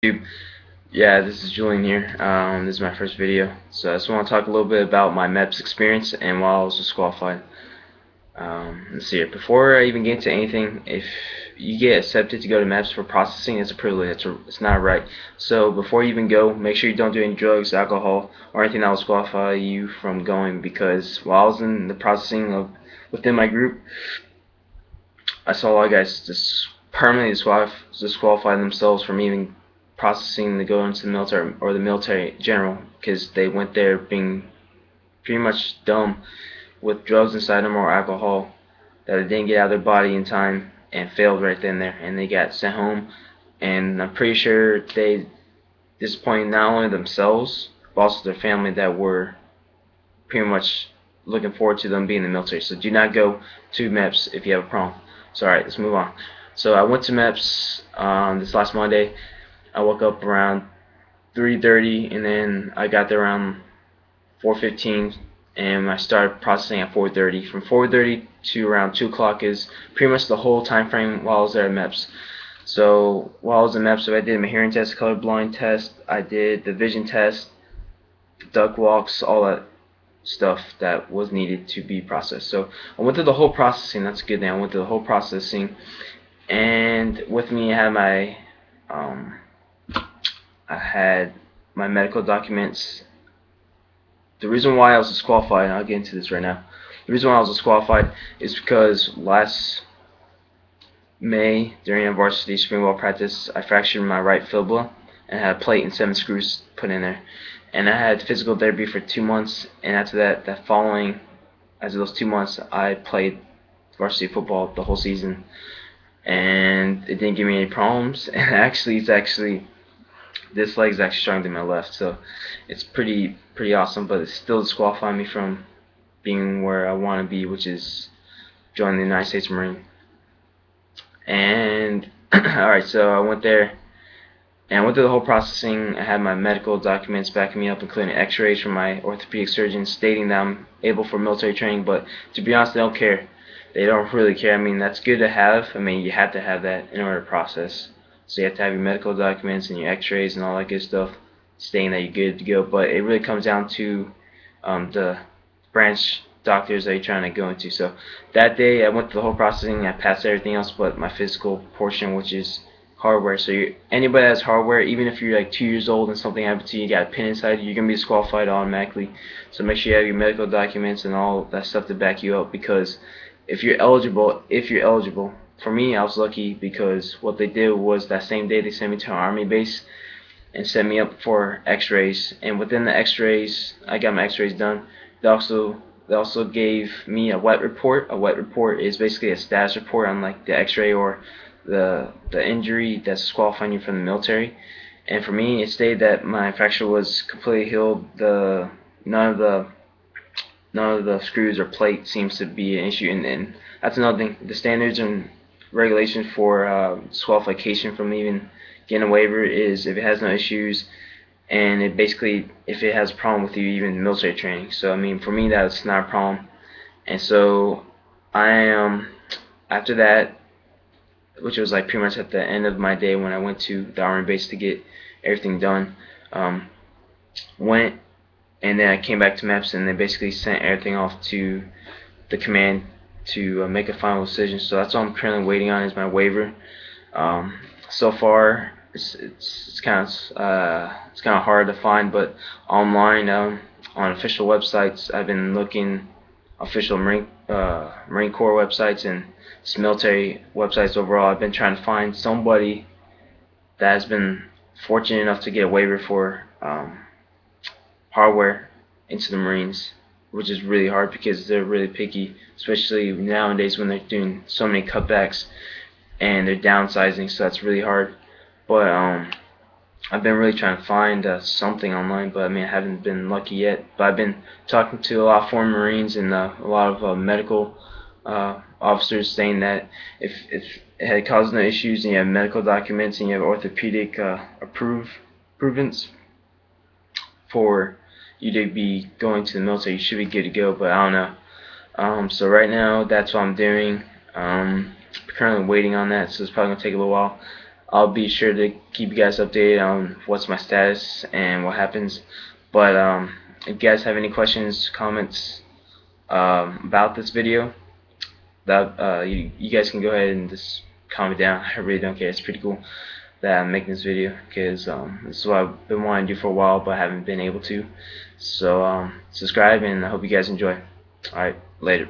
YouTube. Yeah, this is Julian here. This is my first video, so I just want to talk a little bit about my MEPS experience and while I was disqualified. Let's see here. Before I even get into anything, if you get accepted to go to MEPS for processing, it's a privilege. It's not a right. So before you even go, make sure you don't do any drugs, alcohol, or anything that will disqualify you from going. Because while I was in the processing of within my group, I saw a lot of guys just permanently disqualify themselves from even processing to go into the military or the military general because they went there being pretty much dumb with drugs inside them or alcohol that they didn't get out of their body in time and failed right then and there, and they got sent home. And I'm pretty sure they disappointed not only themselves but also their family that were pretty much looking forward to them being in the military. So do not go to MEPS if you have a problem. So alright, let's move on. So I went to MEPS this last Monday. I woke up around 3:30 and then I got there around 4:15 and I started processing at 4:30. From 4:30 to around 2 o'clock is pretty much the whole time frame while I was there at MEPS. So while I was in MEPS, I did my hearing test, colorblind test, I did the vision test, duck walks, all that stuff that was needed to be processed. So I went through the whole processing. That's a good thing. I went through the whole processing, and with me um, I had my medical documents. The reason why I was disqualified, and I'll get into this right now. The reason why I was disqualified is because last May during a varsity spring ball practice, I fractured my right fibula and had a plate and 7 screws put in there. And I had physical therapy for 2 months, and after that following, after those 2 months, I played varsity football the whole season, and it didn't give me any problems. And actually this leg is actually stronger than my left, so it's pretty awesome. But it's still disqualifying me from being where I want to be, which is joining the United States Marine. And alright, so I went there and I went through the whole processing. I had my medical documents backing me up, including x-rays from my orthopedic surgeon stating that I'm able for military training. But to be honest, they don't care. They don't really care. I mean, that's good to have. I mean, you have to have that in order to process. So you have to have your medical documents and your x-rays and all that good stuff stating that you're good to go. But it really comes down to the branch doctors that you're trying to go into. So that day I went through the whole processing. I passed everything else but my physical portion, which is hardware. So anybody that has hardware, even if you're like 2 years old and something happened to you, you got a pin inside you, you're gonna be disqualified automatically. So make sure you have your medical documents and all that stuff to back you up, because if you're eligible, for me, I was lucky because what they did was that same day they sent me to an army base and set me up for x-rays, and within the x-rays, I got my x-rays done. They also gave me a wet report. A wet report is basically a status report on like the x-ray or the injury that's disqualifying you from the military. And for me, it stated that my fracture was completely healed. None of the screws or plate seems to be an issue, and that's another thing. The standards and regulations for disqualification from even getting a waiver is if it has no issues, and if it has a problem with you even military training. So I mean, for me, that's not a problem. And so I am, after that, which was like pretty much at the end of my day when I went to the army base to get everything done, went, and then I came back to MEPS, and they basically sent everything off to the command to make a final decision. So that's all I'm currently waiting on, is my waiver. So far, it's kind of hard to find, but online on official websites, I've been looking official Marine Corps websites and just military websites overall. I've been trying to find somebody that has been fortunate enough to get a waiver for hardware into the Marines, which is really hard because they're really picky, especially nowadays when they're doing so many cutbacks and they're downsizing. So that's really hard. But I've been really trying to find something online, but I mean, I haven't been lucky yet. But I've been talking to a lot of former Marines and a lot of medical officers saying that if it had caused no issues and you have medical documents and you have orthopedic approvals for you to be going to the military, you should be good to go. But I don't know. So right now, that's what I'm doing. Currently waiting on that, so it's probably gonna take a little while. I'll be sure to keep you guys updated on what's my status and what happens. But if you guys have any questions, comments about this video, that you guys can go ahead and just comment down. I really don't care. It's pretty cool that I'm making this video, because this is what I've been wanting to do for a while, but I haven't been able to. So subscribe, and I hope you guys enjoy. Alright, later.